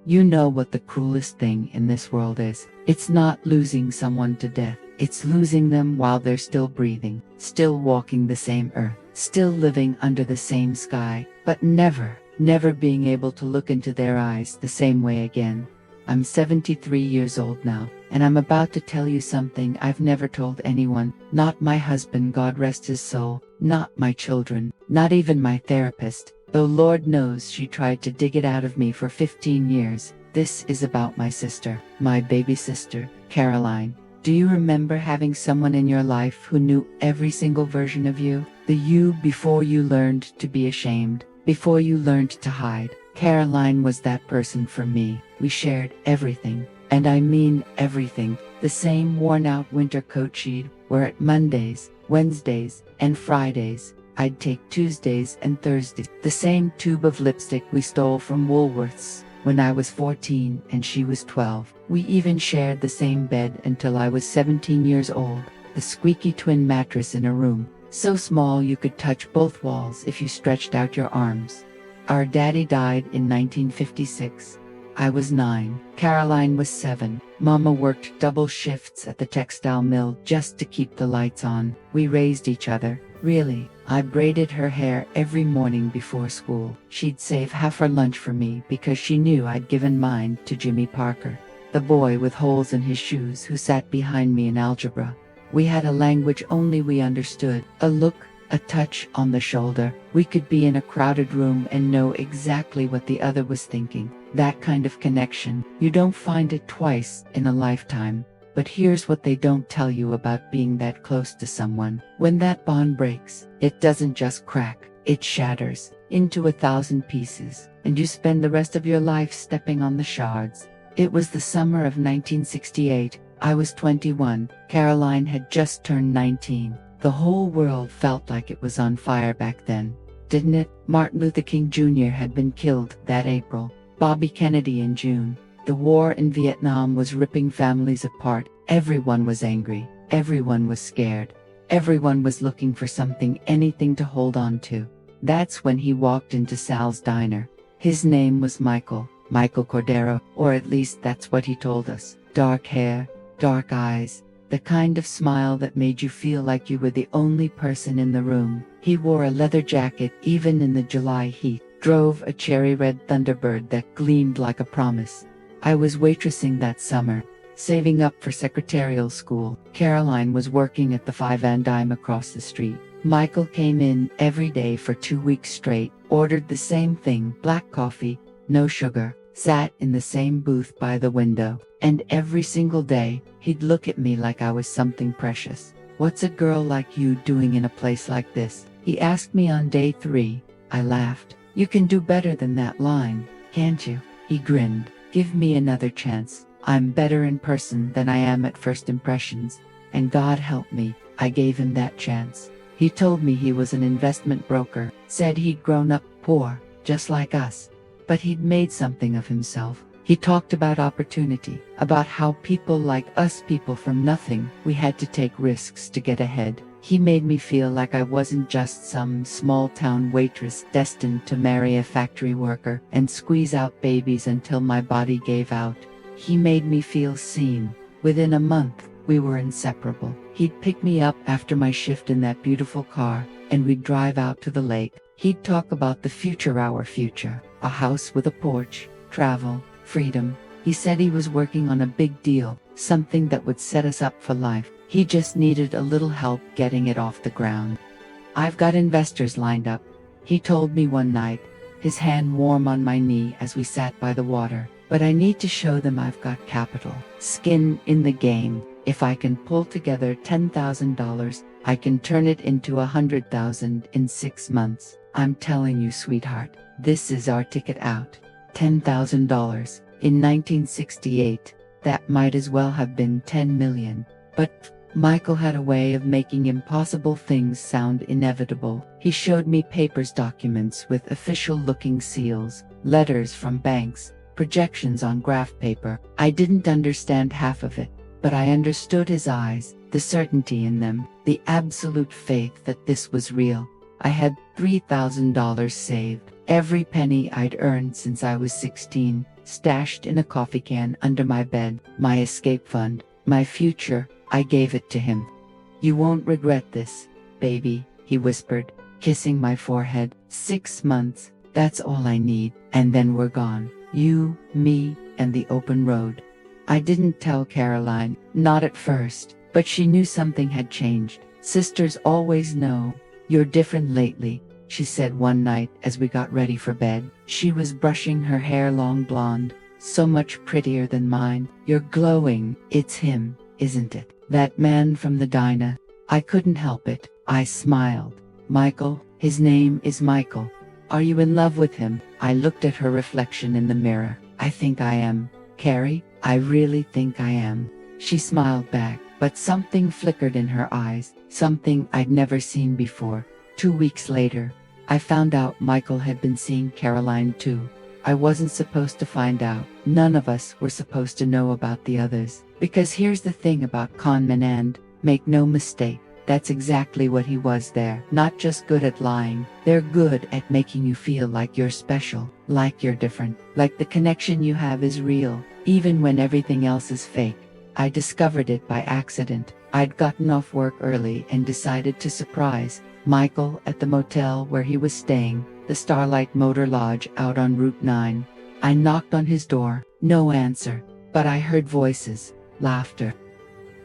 You know what the cruelest thing in this world is. It's not losing someone to death. It's losing them while they're still breathing, still walking the same earth, still living under the same sky, but never being able to look into their eyes the same way again. I'm 73 years old now, and I'm about to tell you something I've never told anyone, not my husband, God rest his soul, not my children, not even my therapist, though Lord knows she tried to dig it out of me for 15 years. This is about my sister, my baby sister, Caroline. Do you remember having someone in your life who knew every single version of you? The you before you learned to be ashamed, before you learned to hide. Caroline was that person for me. We shared everything, and I mean everything. The same worn-out winter coat she'd wear at Mondays, Wednesdays, and Fridays. I'd take Tuesdays and Thursdays. The same tube of lipstick we stole from Woolworths when I was 14 and she was 12. We even shared the same bed until I was 17 years old. The squeaky twin mattress in a room, so small you could touch both walls if you stretched out your arms. Our daddy died in 1956. I was 9. Caroline was 7. Mama worked double shifts at the textile mill just to keep the lights on. We raised each other. Really, I braided her hair every morning before school. She'd save half her lunch for me because she knew I'd given mine to Jimmy Parker, the boy with holes in his shoes who sat behind me in algebra. We had a language only we understood, a look, a touch on the shoulder. We could be in a crowded room and know exactly what the other was thinking. That kind of connection, you don't find it twice in a lifetime. But here's what they don't tell you about being that close to someone. When that bond breaks, it doesn't just crack, it shatters into 1,000 pieces, and you spend the rest of your life stepping on the shards. It was the summer of 1968. I was 21. Caroline had just turned 19. The whole world felt like it was on fire back then, didn't it? Martin Luther King Jr. had been killed that April. Bobby Kennedy in June. The war in Vietnam was ripping families apart. Everyone was angry. Everyone was scared. Everyone was looking for something, anything to hold on to. That's when he walked into Sal's diner. His name was Michael Cordero, or at least that's what he told us. Dark hair, dark eyes, the kind of smile that made you feel like you were the only person in the room. He wore a leather jacket even in the July heat, drove a cherry red Thunderbird that gleamed like a promise. I was waitressing that summer, saving up for secretarial school. Caroline was working at the Five and Dime across the street. Michael came in every day for 2 weeks straight, ordered the same thing, black coffee, no sugar, sat in the same booth by the window, and every single day, he'd look at me like I was something precious. "What's a girl like you doing in a place like this?" he asked me on day 3. I laughed. "You can do better than that line, can't you?" He grinned. "Give me another chance. I'm better in person than I am at first impressions." And God help me, I gave him that chance. He told me he was an investment broker, said he'd grown up poor, just like us, but he'd made something of himself. He talked about opportunity, about how people like us, people from nothing, we had to take risks to get ahead. He made me feel like I wasn't just some small-town waitress destined to marry a factory worker and squeeze out babies until my body gave out. He made me feel seen. Within a month, we were inseparable. He'd pick me up after my shift in that beautiful car, and we'd drive out to the lake. He'd talk about the future, our future, a house with a porch, travel, freedom. He said he was working on a big deal, something that would set us up for life. He just needed a little help getting it off the ground. "I've got investors lined up," he told me one night, his hand warm on my knee as we sat by the water. "But I need to show them I've got capital, skin in the game. If I can pull together $10,000, I can turn it into 100,000 in 6 months. I'm telling you, sweetheart, this is our ticket out." $10,000 in 1968, that might as well have been 10 million. But Michael had a way of making impossible things sound inevitable. He showed me papers, documents with official-looking seals, letters from banks, projections on graph paper. I didn't understand half of it, but I understood his eyes, the certainty in them, the absolute faith that this was real. I had $3,000 saved, every penny I'd earned since I was 16, stashed in a coffee can under my bed, my escape fund, my future. I gave it to him. "You won't regret this, baby," he whispered, kissing my forehead. 6 months, that's all I need, and then we're gone. You, me, and the open road. I didn't tell Caroline, not at first, but she knew something had changed. "Sisters always know. You're different lately," she said one night as we got ready for bed. She was brushing her hair, long blonde, so much prettier than mine. "You're glowing." "It's him, isn't it? That man from the diner." I couldn't help it. I smiled. "Michael, his name is Michael. Are you in love with him?" I looked at her reflection in the mirror. "I think I am, Carrie. I really think I am." She smiled back, but something flickered in her eyes, something I'd never seen before. 2 weeks later, I found out Michael had been seeing Caroline too. I wasn't supposed to find out. None of us were supposed to know about the others. Because here's the thing about con men, and make no mistake, that's exactly what he was there. Not just good at lying, they're good at making you feel like you're special, like you're different, like the connection you have is real, even when everything else is fake. I discovered it by accident. I'd gotten off work early and decided to surprise Michael at the motel where he was staying, the Starlight Motor Lodge out on Route 9. I knocked on his door, no answer, but I heard voices, laughter.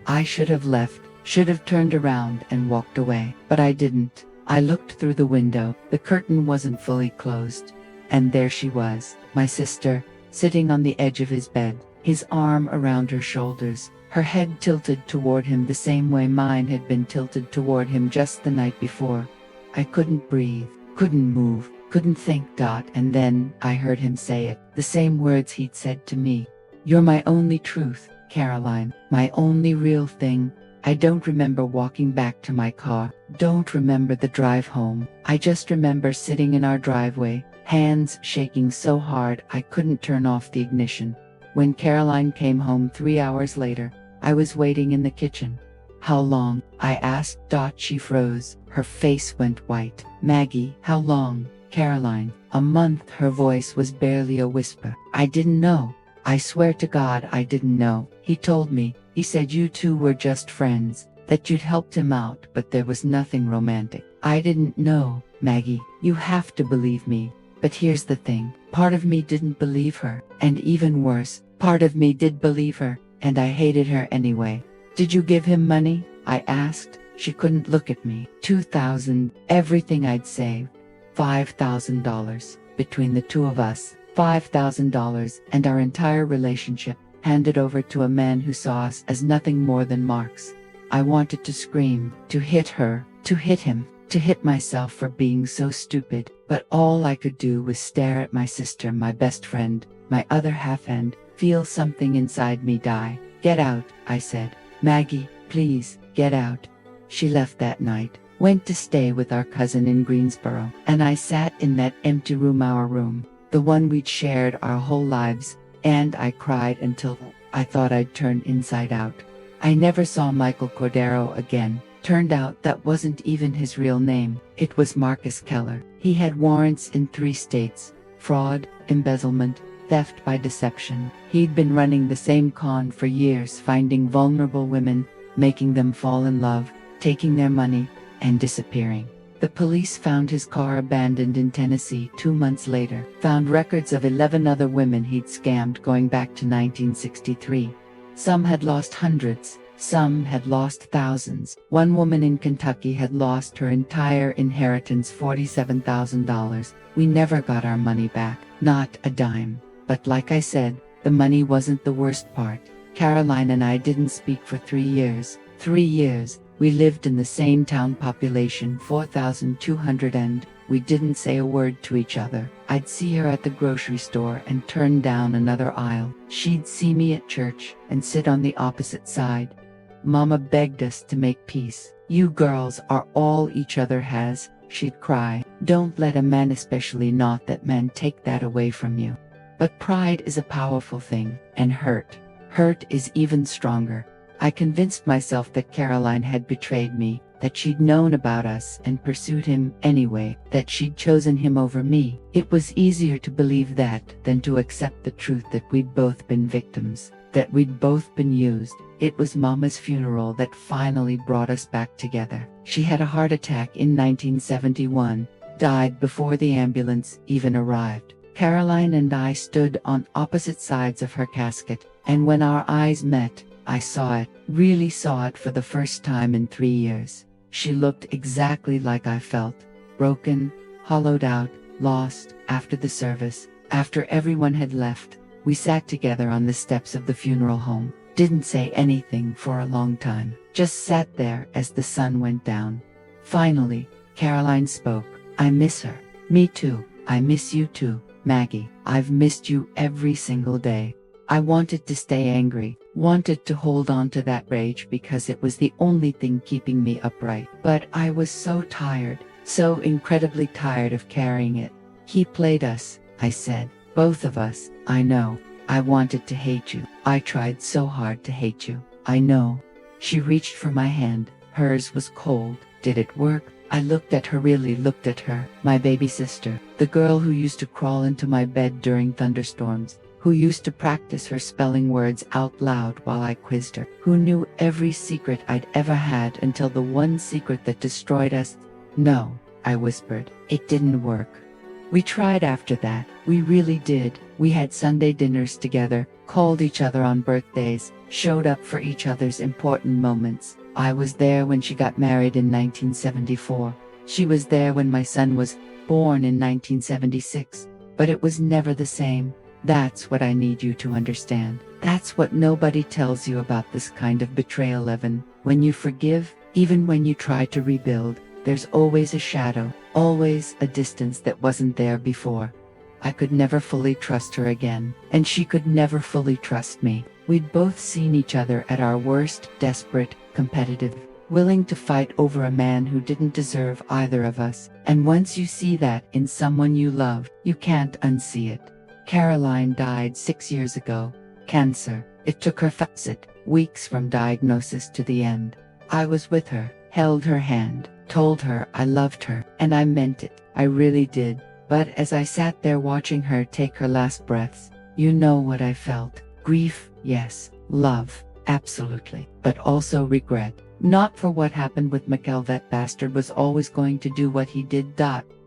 I should have left, should have turned around and walked away, but I didn't. I looked through the window. The curtain wasn't fully closed. And there she was, my sister, sitting on the edge of his bed, his arm around her shoulders, her head tilted toward him the same way mine had been tilted toward him just the night before. I couldn't breathe, couldn't move, couldn't think. And then I heard him say it, the same words he'd said to me. "You're my only truth, Caroline, my only real thing." I don't remember walking back to my car, don't remember the drive home. I just remember sitting in our driveway, hands shaking so hard I couldn't turn off the ignition. When Caroline came home 3 hours later, I was waiting in the kitchen. "How long?" I asked. She froze, her face went white. "Maggie, how long, Caroline?" "A month." Her voice was barely a whisper. "I didn't know. I swear to God I didn't know. He told me. He said you two were just friends, that you'd helped him out, but there was nothing romantic." "I didn't know, Maggie. You have to believe me." But here's the thing, part of me didn't believe her, and even worse, part of me did believe her, and I hated her anyway. "Did you give him money?" I asked. She couldn't look at me. $2,000, everything I'd saved. $5,000, between the two of us. $5,000 and our entire relationship, handed over to a man who saw us as nothing more than marks. I wanted to scream, to hit her, to hit him, to hit myself for being so stupid, but all I could do was stare at my sister, my best friend, my other half, and feel something inside me die. "Get out," I said. "Maggie, please, get out." She left that night, went to stay with our cousin in Greensboro, and I sat in that empty room, our room, the one we'd shared our whole lives, and I cried until I thought I'd turn inside out. I never saw Michael Cordero again. Turned out that wasn't even his real name. It was Marcus Keller. He had warrants in 3 states: fraud, embezzlement, theft by deception. He'd been running the same con for years, finding vulnerable women, making them fall in love, taking their money, and disappearing. The police found his car abandoned in Tennessee 2 months later, found records of 11 other women he'd scammed going back to 1963. Some had lost hundreds, some had lost thousands. One woman in Kentucky had lost her entire inheritance, $47,000. We never got our money back, not a dime. But like I said, the money wasn't the worst part. Caroline and I didn't speak for 3 years. 3 years. We lived in the same town, population 4,200, and we didn't say a word to each other. I'd see her at the grocery store and turn down another aisle. She'd see me at church and sit on the opposite side. Mama begged us to make peace. "You girls are all each other has," she'd cry. "Don't let a man, especially not that man, take that away from you." But pride is a powerful thing, and hurt is even stronger. I convinced myself that Caroline had betrayed me, that she'd known about us and pursued him anyway, that she'd chosen him over me. It was easier to believe that than to accept the truth that we'd both been victims, that we'd both been used. It was Mama's funeral that finally brought us back together. She had a heart attack in 1971, died before the ambulance even arrived. Caroline and I stood on opposite sides of her casket, and when our eyes met, I saw it, really saw it for the first time in 3 years. She looked exactly like I felt, broken, hollowed out, lost. After the service, after everyone had left, we sat together on the steps of the funeral home, didn't say anything for a long time, just sat there as the sun went down. Finally, Caroline spoke. I miss her. Me too. I miss you too, Maggie. I've missed you every single day. I wanted to stay angry, wanted to hold on to that rage because it was the only thing keeping me upright. But I was so tired, so incredibly tired of carrying it. He played us, I said. Both of us. I know. I wanted to hate you. I tried so hard to hate you. I know. She reached for my hand. Hers was cold. Did it work? I looked at her, really looked at her. My baby sister, the girl who used to crawl into my bed during thunderstorms, who used to practice her spelling words out loud while I quizzed her, who knew every secret I'd ever had until the one secret that destroyed us. No, I whispered. It didn't work. We tried after that. We really did. We had Sunday dinners together, called each other on birthdays, showed up for each other's important moments. I was there when she got married in 1974. She was there when my son was born in 1976. But it was never the same. That's what I need you to understand. That's what nobody tells you about this kind of betrayal, Evan. When you forgive, even when you try to rebuild, there's always a shadow, always a distance that wasn't there before. I could never fully trust her again, and she could never fully trust me. We'd both seen each other at our worst, desperate, competitive, willing to fight over a man who didn't deserve either of us. And once you see that in someone you love, you can't unsee it. Caroline died 6 years ago. Cancer. It took her weeks from diagnosis to the end. I was with her, held her hand, told her I loved her, and I meant it. I really did. But as I sat there watching her take her last breaths, you know what I felt. Grief, yes. Love, absolutely. But also regret. Not for what happened with Mikkel. That bastard was always going to do what he did.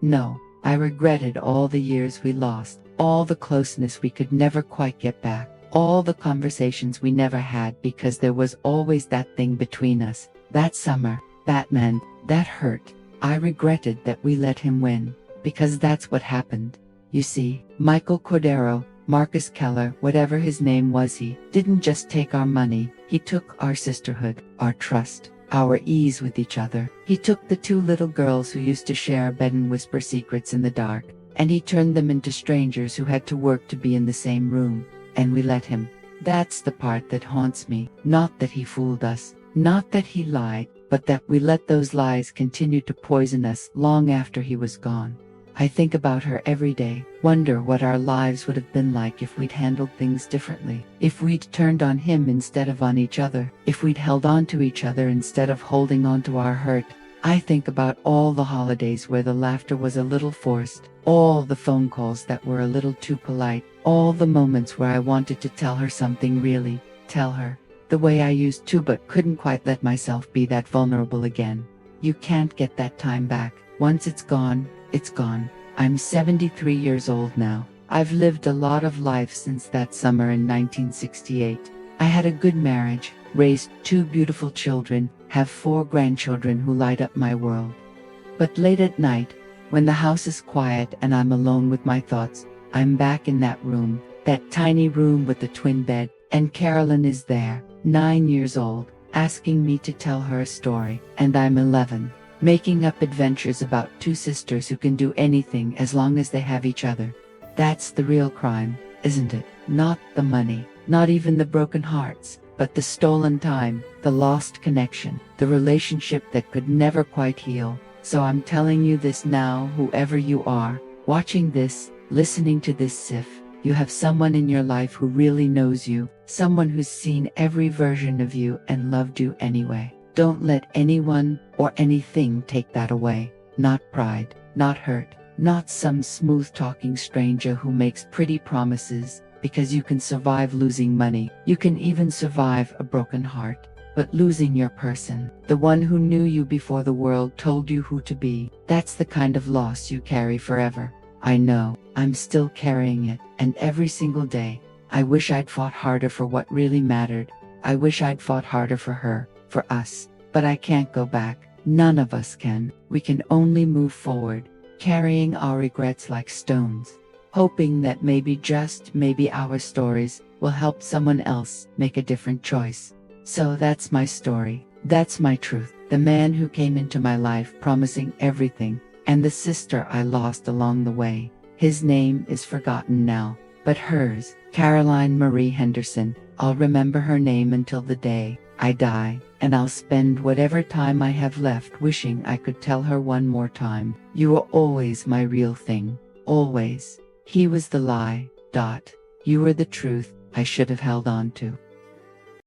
No. I regretted all the years we lost, all the closeness we could never quite get back, all the conversations we never had because there was always that thing between us. That summer, that man, that hurt. I regretted that we let him win. Because that's what happened. You see, Michael Cordero, Marcus Keller, whatever his name was, he didn't just take our money. He took our sisterhood, our trust, our ease with each other. He took the 2 little girls who used to share a bed and whisper secrets in the dark, and he turned them into strangers who had to work to be in the same room. And we let him. That's the part that haunts me. Not that he fooled us, not that he lied, but that we let those lies continue to poison us long after he was gone. I think about her every day, wonder what our lives would have been like if we'd handled things differently, if we'd turned on him instead of on each other, if we'd held on to each other instead of holding on to our hurt. I think about all the holidays where the laughter was a little forced, all the phone calls that were a little too polite, all the moments where I wanted to tell her something, really, tell her, the way I used to but couldn't quite let myself be that vulnerable again. You can't get that time back. Once it's gone, it's gone. I'm 73 years old now. I've lived a lot of life since that summer in 1968. I had a good marriage, raised 2 beautiful children, have 4 grandchildren who light up my world. But late at night, when the house is quiet and I'm alone with my thoughts, I'm back in that room, that tiny room with the twin bed, and Carolyn is there, 9 years old, asking me to tell her a story, and I'm 11. Making up adventures about 2 sisters who can do anything as long as they have each other. That's the real crime, isn't it? Not the money, not even the broken hearts, but the stolen time, the lost connection, the relationship that could never quite heal. So I'm telling you this now, whoever you are, watching this, listening to this SIF, you have someone in your life who really knows you, someone who's seen every version of you and loved you anyway. Don't let anyone or anything take that away. Not pride, not hurt, not some smooth-talking stranger who makes pretty promises, because you can survive losing money. You can even survive a broken heart. But losing your person, the one who knew you before the world told you who to be, that's the kind of loss you carry forever. I know, I'm still carrying it, and every single day, I wish I'd fought harder for what really mattered. I wish I'd fought harder for her, for us. But I can't go back. None of us can. We can only move forward, carrying our regrets like stones, hoping that maybe, just maybe, our stories will help someone else make a different choice. So that's my story. That's my truth. The man who came into my life promising everything, and the sister I lost along the way. His name is forgotten now, but hers, Caroline Marie Henderson, I'll remember her name until the day I die, and I'll spend whatever time I have left wishing I could tell her one more time. You were always my real thing. Always. He was the lie. You were the truth I should have held on to.